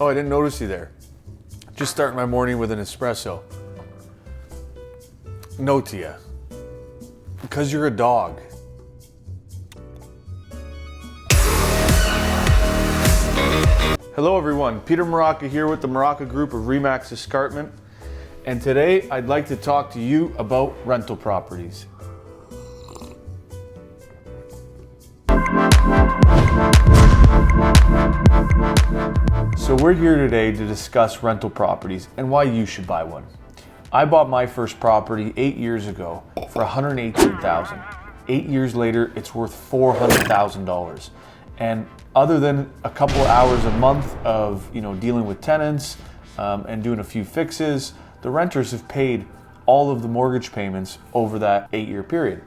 Oh, I didn't notice you there. Just starting my morning with an espresso. No, Tia. Because you're a dog. Hello everyone, Peter Maraca here with the Maraca Group of Remax Escarpment. And today I'd like to talk to you about rental properties. So we're here today to discuss rental properties and why you should buy one. I bought my first property 8 years ago for $118,000. 8 years later, it's worth $400,000. And other than a couple of hours a month of dealing with tenants and doing a few fixes, the renters have paid all of the mortgage payments over that 8-year period.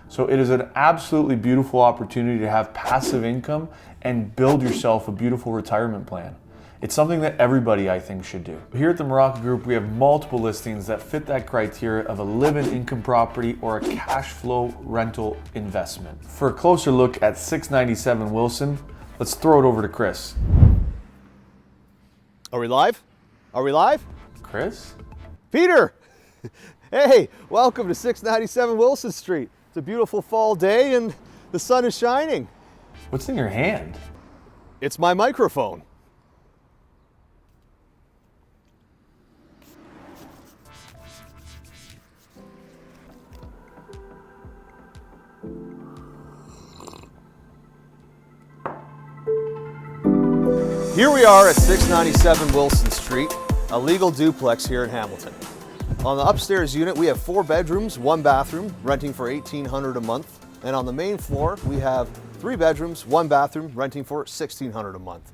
So it is an absolutely beautiful opportunity to have passive income and build yourself a beautiful retirement plan. It's something that everybody, I think, should do. Here at the Maraca Group, we have multiple listings that fit that criteria of a live-in income property or a cash flow rental investment. For a closer look at 697 Wilson, let's throw it over to Chris. Are we live? Are we live? Chris? Peter! Hey, welcome to 697 Wilson Street. It's a beautiful fall day and the sun is shining. What's in your hand? It's my microphone. Here we are at 697 Wilson Street, a legal duplex here in Hamilton. On the upstairs unit, we have 4 bedrooms, 1 bathroom, renting for $1,800 a month. And on the main floor, we have 3 bedrooms, 1 bathroom, renting for $1,600 a month.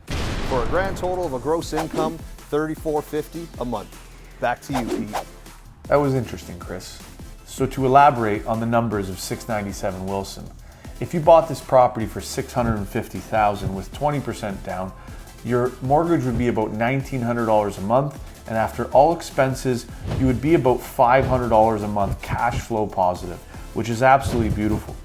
For a grand total of a gross income, $3,450 a month. Back to you, Pete. That was interesting, Chris. So to elaborate on the numbers of 697 Wilson, if you bought this property for $650,000 with 20% down, your mortgage would be about $1,900 a month, and after all expenses, you would be about $500 a month cash flow positive, which is absolutely beautiful.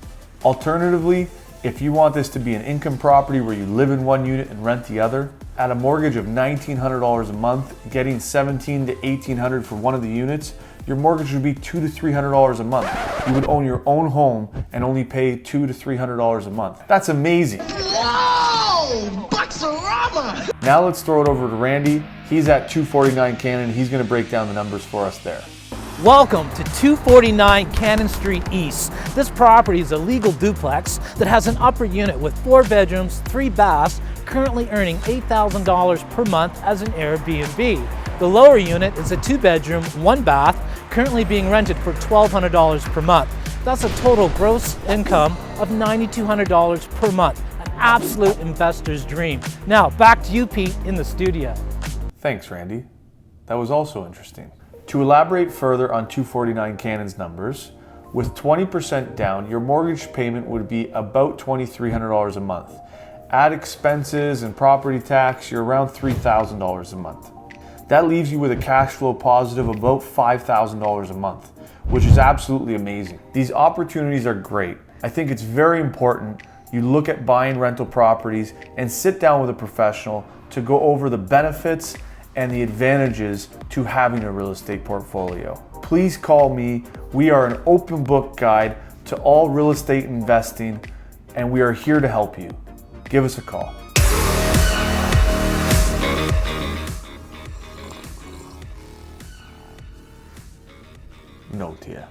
Alternatively, if you want this to be an income property where you live in one unit and rent the other, at a mortgage of $1,900 a month, getting $1,700 to $1,800 for one of the units, your mortgage would be $200 to $300 a month. You would own your own home and only pay $200 to $300 a month. That's amazing. Whoa! Boxarama! Now let's throw it over to Randy. He's at 249 Cannon. He's going to break down the numbers for us there. Welcome to 249 Cannon Street East. This property is a legal duplex that has an upper unit with 4 bedrooms, 3 baths, currently earning $8,000 per month as an Airbnb. The lower unit is a 2-bedroom, 1 bath, currently being rented for $1,200 per month. That's a total gross income of $9,200 per month. An absolute investor's dream. Now back to you, Pete, in the studio. Thanks, Randy. That was also interesting. To elaborate further on 249 Cannon's numbers, with 20% down, your mortgage payment would be about $2,300 a month. Add expenses and property tax, you're around $3,000 a month. That leaves you with a cash flow positive of about $5,000 a month, which is absolutely amazing. These opportunities are great. I think it's very important you look at buying rental properties and sit down with a professional to go over the benefits and the advantages to having a real estate portfolio. Please call me. We are an open book guide to all real estate investing, and we are here to help you. Give us a call. No, Tia.